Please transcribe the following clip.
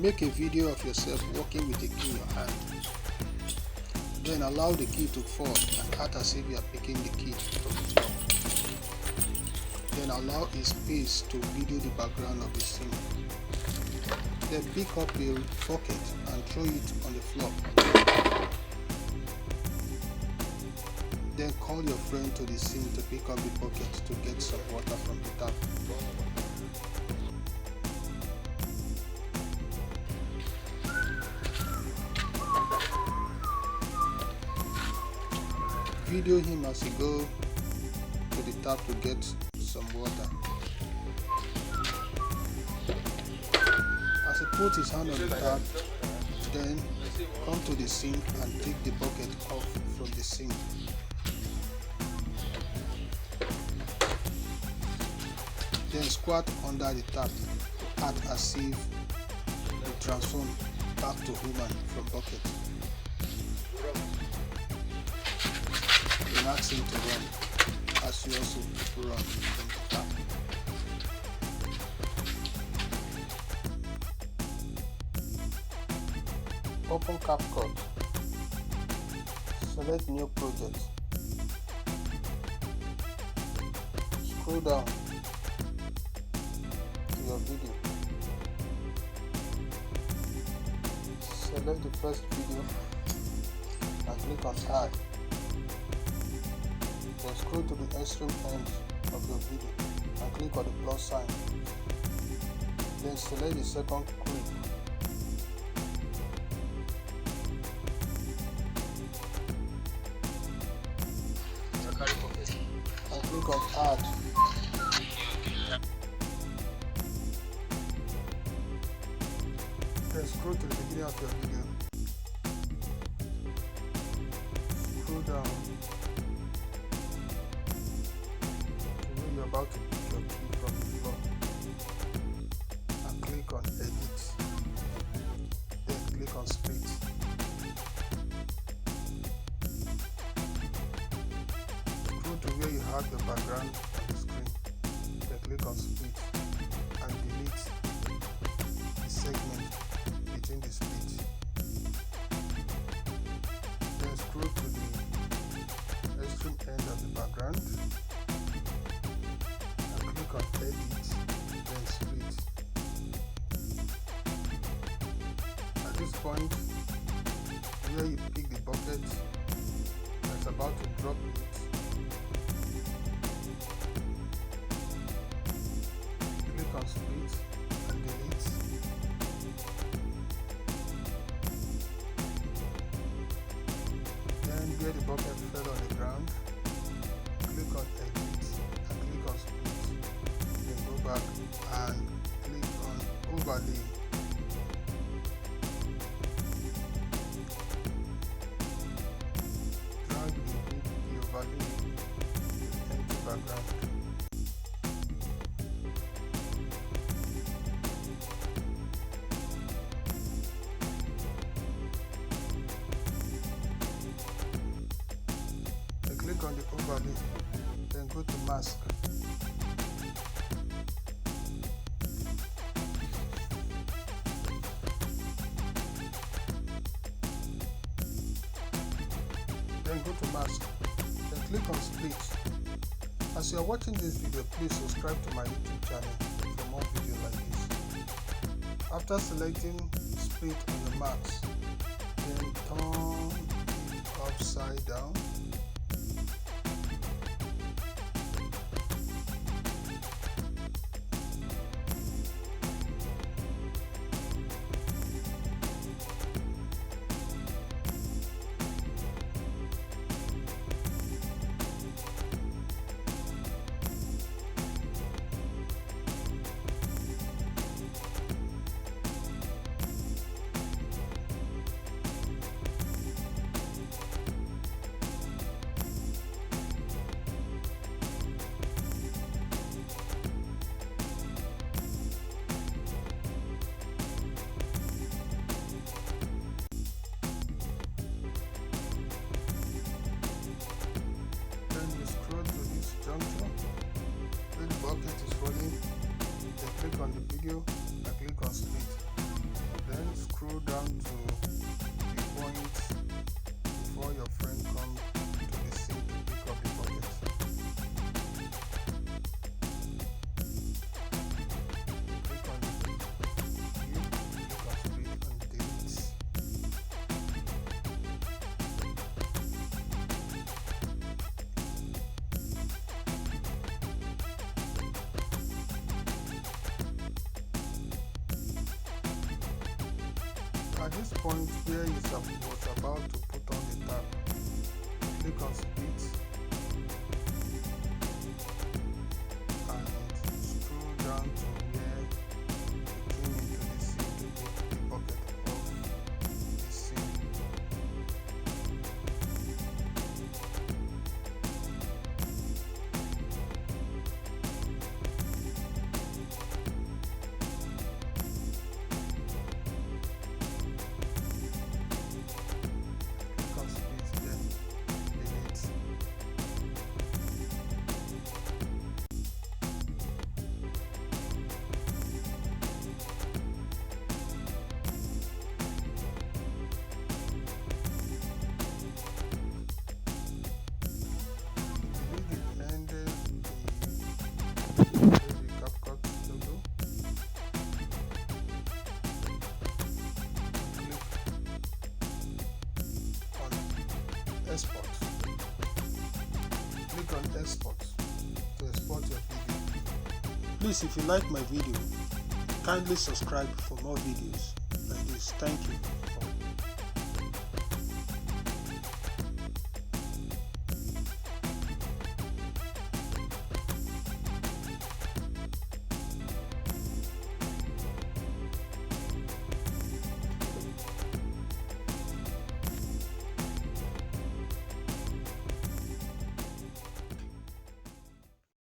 Make a video of yourself working with a key in your hand. Then allow the key to fall and act as if you are picking the key from the floor. Then allow a space to video the background of the scene. Then pick up a bucket and throw it on the floor. Then call your friend to the scene to pick up the bucket to get some water from the tap. Video him as he goes to the tap to get some water. As he puts his hand on the tap, then come to the sink and take the bucket off from the sink. Then squat under the tap to act as if you transform back to human from bucket. Then ask him to run, as you also run from the tap. Open Capcut. Select New Project. Scroll down to your video. Select the first video and click on Add. Then scroll to the extreme end of your video and click on the plus sign. Then select the second clip. And click on Add. Then scroll to the beginning of your video. Scroll down to where you're about to pick your key from the floor. And click on Edit. Then click on Split. Scroll to where you have your background on the screen. Then click on Split and delete the segment between the split. Then scroll to the extreme end of the background and click on Edit, then Split. At this point, where you pick the bucket that's about to drop it, click on Split and delete. Then where the bucket fell on the ground, click on Edit and click on Split. Then go back and click on Overlay. Drag the overlay to the empty background. Click on the overlay, then go to mask. Then go to mask, then click on split. As you are watching this video, please subscribe to my YouTube channel for more videos like this. After selecting split on your mask, then turn it upside down. this point where you was about to put on the tab, click on split and scroll down to where you came into the scene to make the pocket of the scene. Capcut logo. Click on export. Click on export to export your video. Please, if you like my video, kindly subscribe for more videos like this. Thank you.